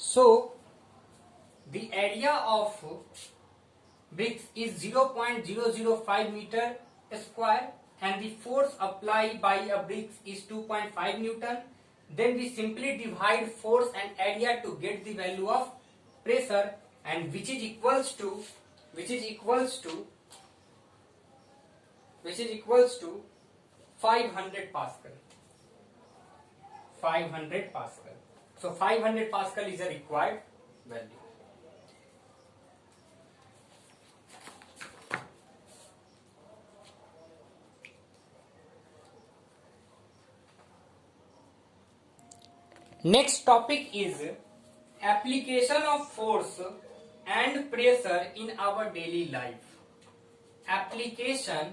So the area of bricks is 0.005 meter square and the force applied by a bricks is 2.5 Newton. Then we simply divide force and area to get the value of pressure, and which is equals to 500 Pascal. 500 Pascal. So 500 Pascal is a required value. Next topic is application of force and pressure in our daily life. Application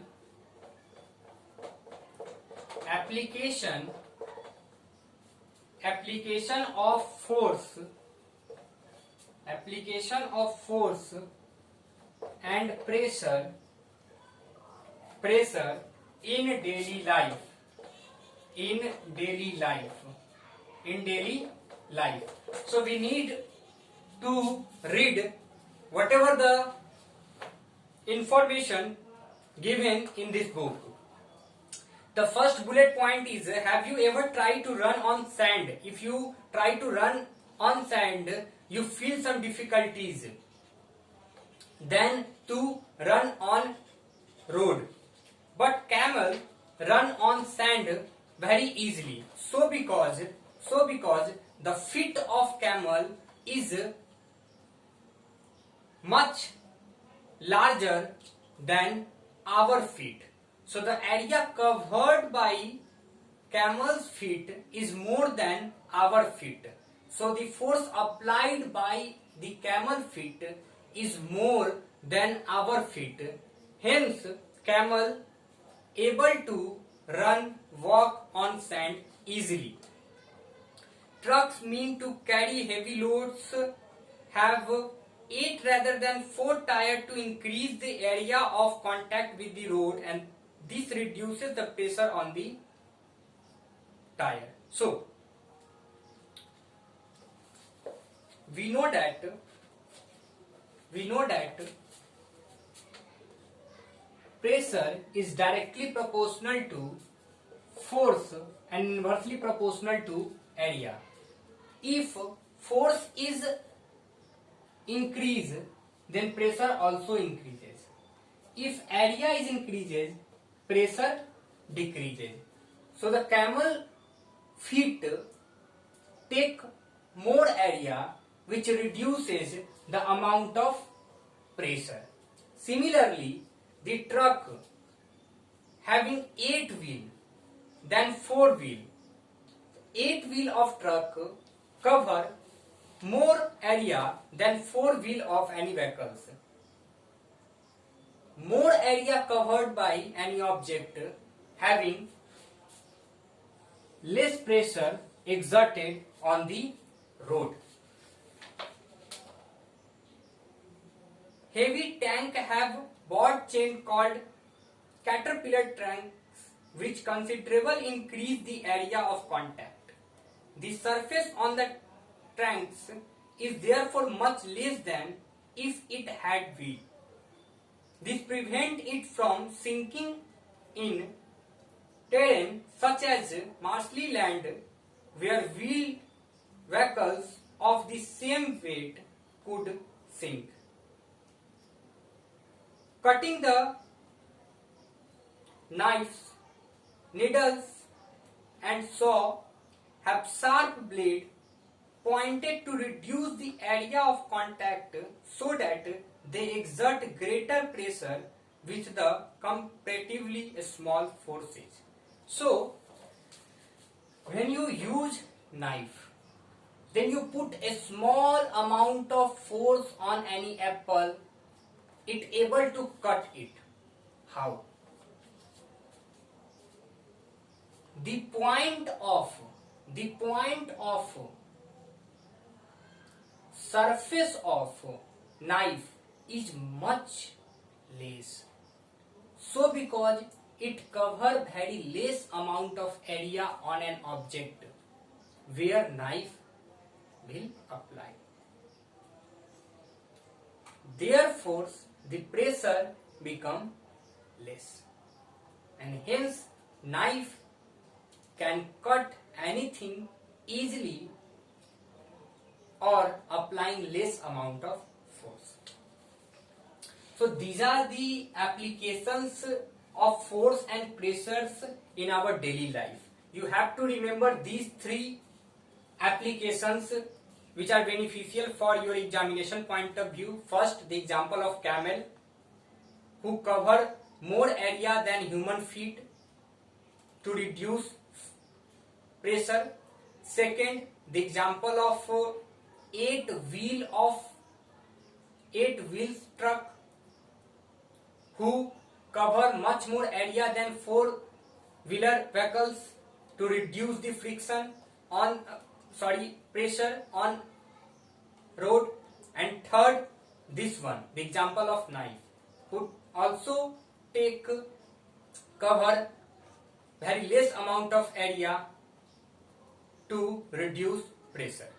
of force and pressure in daily life. So we need to read whatever the information given in this book. The first bullet point is, have you ever tried to run on sand? If you try to run on sand, you feel some difficulties than to run on road. But camel run on sand very easily. So because the feet of camel is much larger than our feet. So the area covered by camel's feet is more than our feet. So the force applied by the camel feet is more than our feet. Hence, camel able to walk on sand easily. Trucks meant to carry heavy loads have 8 rather than 4 tires to increase the area of contact with the road, and this reduces the pressure on the tire. So we know that pressure is directly proportional to force and inversely proportional to area. If force is increased, then pressure also increases. If area is increases, pressure decreases. So the camel feet take more area, which reduces the amount of pressure. Similarly, the truck having 8 wheels than 4 wheels. 8 wheels of truck cover more area than 4 wheels of any vehicles. More area covered by any object having less pressure exerted on the road. Heavy tank have broad chain called caterpillar tanks, which considerably increase the area of contact. The surface on the tanks is therefore much less than if it had wheel. This prevents it from sinking in terrain such as marshy land, where wheel vehicles of the same weight could sink. Cutting the knives, needles and saw have sharp blade pointed to reduce the area of contact so that they exert greater pressure with the comparatively small forces. So when you use knife, then you put a small amount of force on any apple, it able to cut it. How? The point of surface of knife is much less. So because it cover very less amount of area on an object, where knife will apply. Therefore, the pressure become less, and hence knife can cut anything easily or applying less amount of force. So these are the applications of force and pressures in our daily life. You have to remember these three applications which are beneficial for your examination point of view. First, the example of camel who cover more area than human feet to reduce pressure. Second, the example of 8 wheels truck who cover much more area than 4-wheeler vehicles to reduce the friction on pressure on road. And third, this one, the example of knife, who also cover very less amount of area to reduce pressure.